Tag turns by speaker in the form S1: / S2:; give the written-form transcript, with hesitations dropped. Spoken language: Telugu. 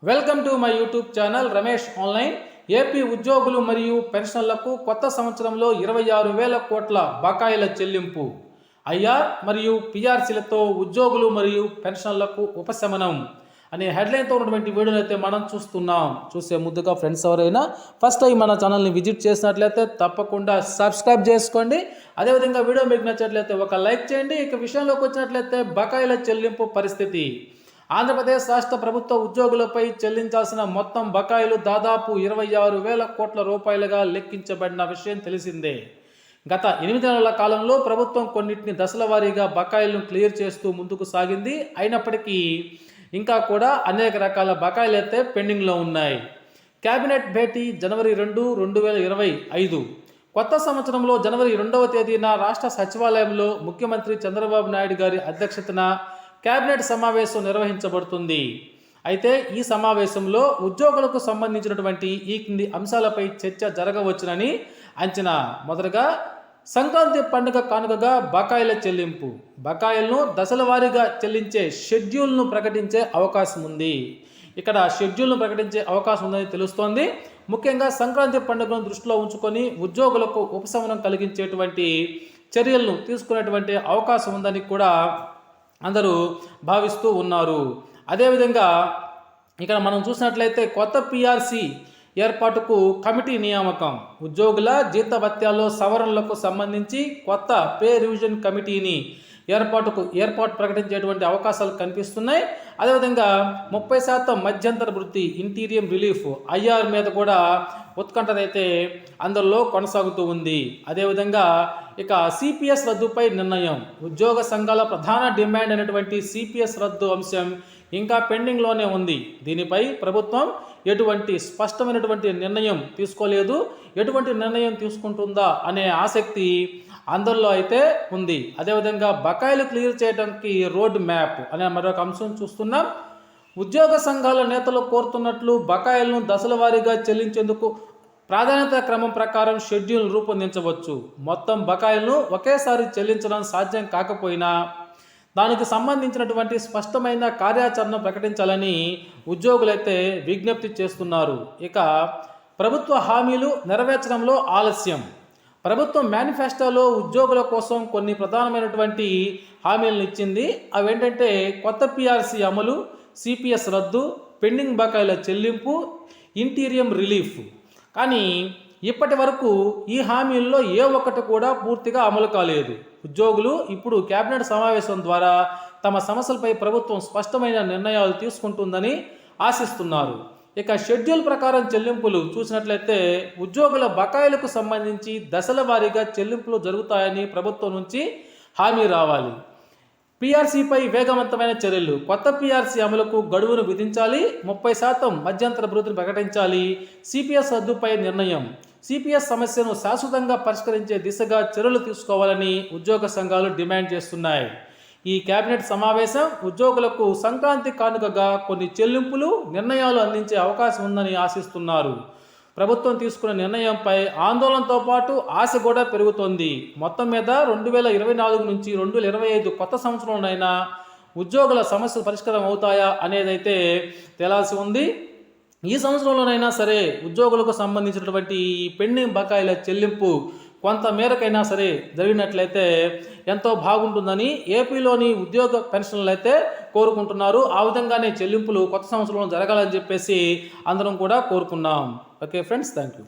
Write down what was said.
S1: Welcome to my YouTube channel Ramesh online. AP ఉద్యోగులు మరియు పెన్షన్లకు కొత్త సంవత్సరంలో 26,000 కోట్ల బకాయిల చెల్లింపు. ఐఆర్ మరియు పిఆర్సీలతో ఉద్యోగులు మరియు పెన్షన్లకు ఉపశమనం అనే హెడ్లైన్తో ఉన్నటువంటి వీడియోని అయితే మనం చూస్తున్నాం. చూసే ముందుగా ఫ్రెండ్స్ ఎవరైనా ఫస్ట్ టైం మన ఛానల్ని విజిట్ చేసినట్లయితే తప్పకుండా సబ్స్క్రైబ్ చేసుకోండి. అదేవిధంగా వీడియో మీకు నచ్చినట్లయితే ఒక లైక్ చేయండి. ఇక విషయంలోకి వచ్చినట్లయితే బకాయిల చెల్లింపు పరిస్థితి. ఆంధ్రప్రదేశ్ రాష్ట్ర ప్రభుత్వ ఉద్యోగులపై చెల్లించాల్సిన మొత్తం బకాయిలు దాదాపు 26,000 కోట్ల రూపాయలుగా లెక్కించబడిన విషయం తెలిసిందే. గత 8 నెలల కాలంలో ప్రభుత్వం కొన్నిటిని దశల వారీగా బకాయిలను క్లియర్ చేస్తూ ముందుకు సాగింది. అయినప్పటికీ ఇంకా కూడా అనేక రకాల బకాయిలు అయితే పెండింగ్లో ఉన్నాయి. కేబినెట్ భేటీ జనవరి 2, 2025. కొత్త సంవత్సరంలో జనవరి 2వ తేదీన రాష్ట్ర సచివాలయంలో ముఖ్యమంత్రి చంద్రబాబు నాయుడు గారి అధ్యక్షతన కేబినెట్ సమావేశం నిర్వహించబడుతుంది. అయితే ఈ సమావేశంలో ఉద్యోగులకు సంబంధించినటువంటి ఈ కింది అంశాలపై చర్చ జరగవచ్చునని అంచనా. మొదటగా సంక్రాంతి పండుగ కానుకగా బకాయిల చెల్లింపు. బకాయిలను దశల వారీగా చెల్లించే షెడ్యూల్ను ప్రకటించే అవకాశం ఉంది. ఇక్కడ షెడ్యూల్ను ప్రకటించే అవకాశం ఉందని తెలుస్తోంది. ముఖ్యంగా సంక్రాంతి పండుగను దృష్టిలో ఉంచుకొని ఉద్యోగులకు ఉపశమనం కలిగించేటువంటి చర్యలను తీసుకునేటువంటి అవకాశం ఉందని కూడా అందరూ భావిస్తూ ఉన్నారు. అదేవిధంగా ఇక్కడ మనం చూసినట్లయితే కొత్త పిఆర్సీ ఏర్పాటుకు కమిటీ నియామకం. ఉద్యోగుల జీతభత్యాల్లో సవరణలకు సంబంధించి కొత్త పే రివిజన్ కమిటీని ఏర్పాటు ప్రకటించేటువంటి అవకాశాలు కనిపిస్తున్నాయి. అదేవిధంగా 30% మధ్యంతర వృత్తి ఇంటీరియం రిలీఫ్ ఐఆర్ మీద కూడా ఉత్కంఠత అయితే అందరిలో కొనసాగుతూ ఉంది. అదేవిధంగా ఇక సిపిఎస్ రద్దుపై నిర్ణయం. ఉద్యోగ సంఘాల ప్రధాన డిమాండ్ అయినటువంటి సిపిఎస్ రద్దు అంశం ఇంకా పెండింగ్లోనే ఉంది. దీనిపై ప్రభుత్వం ఎటువంటి స్పష్టమైనటువంటి నిర్ణయం తీసుకోలేదు. ఎటువంటి నిర్ణయం తీసుకుంటుందా అనే ఆసక్తి అందరిలో అయితే ఉంది. అదేవిధంగా బకాయిలు క్లియర్ చేయడానికి రోడ్ మ్యాప్ అనే మరొక అంశం చూస్తున్నాం. ఉద్యోగ సంఘాల నేతలు కోరుతున్నట్లు బకాయిలను దశల వారీగా చెల్లించేందుకు ప్రాధాన్యత క్రమం ప్రకారం షెడ్యూల్ రూపొందించవచ్చు. మొత్తం బకాయిలను ఒకేసారి చెల్లించడం సాధ్యం కాకపోయినా దానికి సంబంధించినటువంటి స్పష్టమైన కార్యాచరణ ప్రకటించాలని ఉద్యోగులైతే విజ్ఞప్తి చేస్తున్నారు. ఇక ప్రభుత్వ హామీలు నెరవేర్చడంలో ఆలస్యం. ప్రభుత్వం మేనిఫెస్టోలో ఉద్యోగుల కోసం కొన్ని ప్రధానమైనటువంటి హామీలను ఇచ్చింది. అవేంటంటే కొత్త పిఆర్సీ అమలు, సిపిఎస్ రద్దు, పెండింగ్ బకాయిల చెల్లింపు, ఇంటీరియం రిలీఫ్. కానీ ఇప్పటి వరకు ఈ హామీల్లో ఏ ఒక్కటి కూడా పూర్తిగా అమలు కాలేదు. ఉద్యోగులు ఇప్పుడు కేబినెట్ సమావేశం ద్వారా తమ సమస్యలపై ప్రభుత్వం స్పష్టమైన నిర్ణయాలు తీసుకుంటుందని ఆశిస్తున్నారు. ఇక షెడ్యూల్ ప్రకారం చెల్లింపులు చూసినట్లయితే ఉద్యోగుల బకాయిలకు సంబంధించి దశల వారీగా చెల్లింపులు జరుగుతాయని ప్రభుత్వం నుంచి హామీ రావాలి. పిఆర్సీపై వేగవంతమైన చర్యలు. కొత్త పిఆర్సీ అమలుకు గడువును విధించాలి. 30% మధ్యంతర భృతిని ప్రకటించాలి. సిపిఎస్ రద్దుపై నిర్ణయం. సిపిఎస్ సమస్యను శాశ్వతంగా పరిష్కరించే దిశగా చర్యలు తీసుకోవాలని ఉద్యోగ సంఘాలు డిమాండ్ చేస్తున్నాయి. ఈ కేబినెట్ సమావేశం ఉద్యోగులకు సంక్రాంతి కానుకగా కొన్ని చెల్లింపులు, నిర్ణయాలు అందించే అవకాశం ఉందని ఆశిస్తున్నారు. ప్రభుత్వం తీసుకున్న నిర్ణయంపై ఆందోళనతో పాటు ఆశ కూడా పెరుగుతోంది. మొత్తం మీద 2024 నుంచి 2025 కొత్త సంవత్సరంలోనైనా ఉద్యోగుల సమస్యలు పరిష్కారం అవుతాయా అనేదైతే తేలాల్సి ఉంది. ఈ సంవత్సరంలోనైనా సరే ఉద్యోగులకు సంబంధించినటువంటి ఈ పెండింగ్ బకాయిల చెల్లింపు కొంత మేరకైనా సరే జరిగినట్లయితే ఎంతో బాగుంటుందని ఏపీలోని ఉద్యోగ పెన్షన్లు అయితే కోరుకుంటున్నారు. ఆ విధంగానే చెల్లింపులు కొత్త సంవత్సరంలో జరగాలని చెప్పేసి అందరం కూడా కోరుకున్నాం. Okay friends, thank you.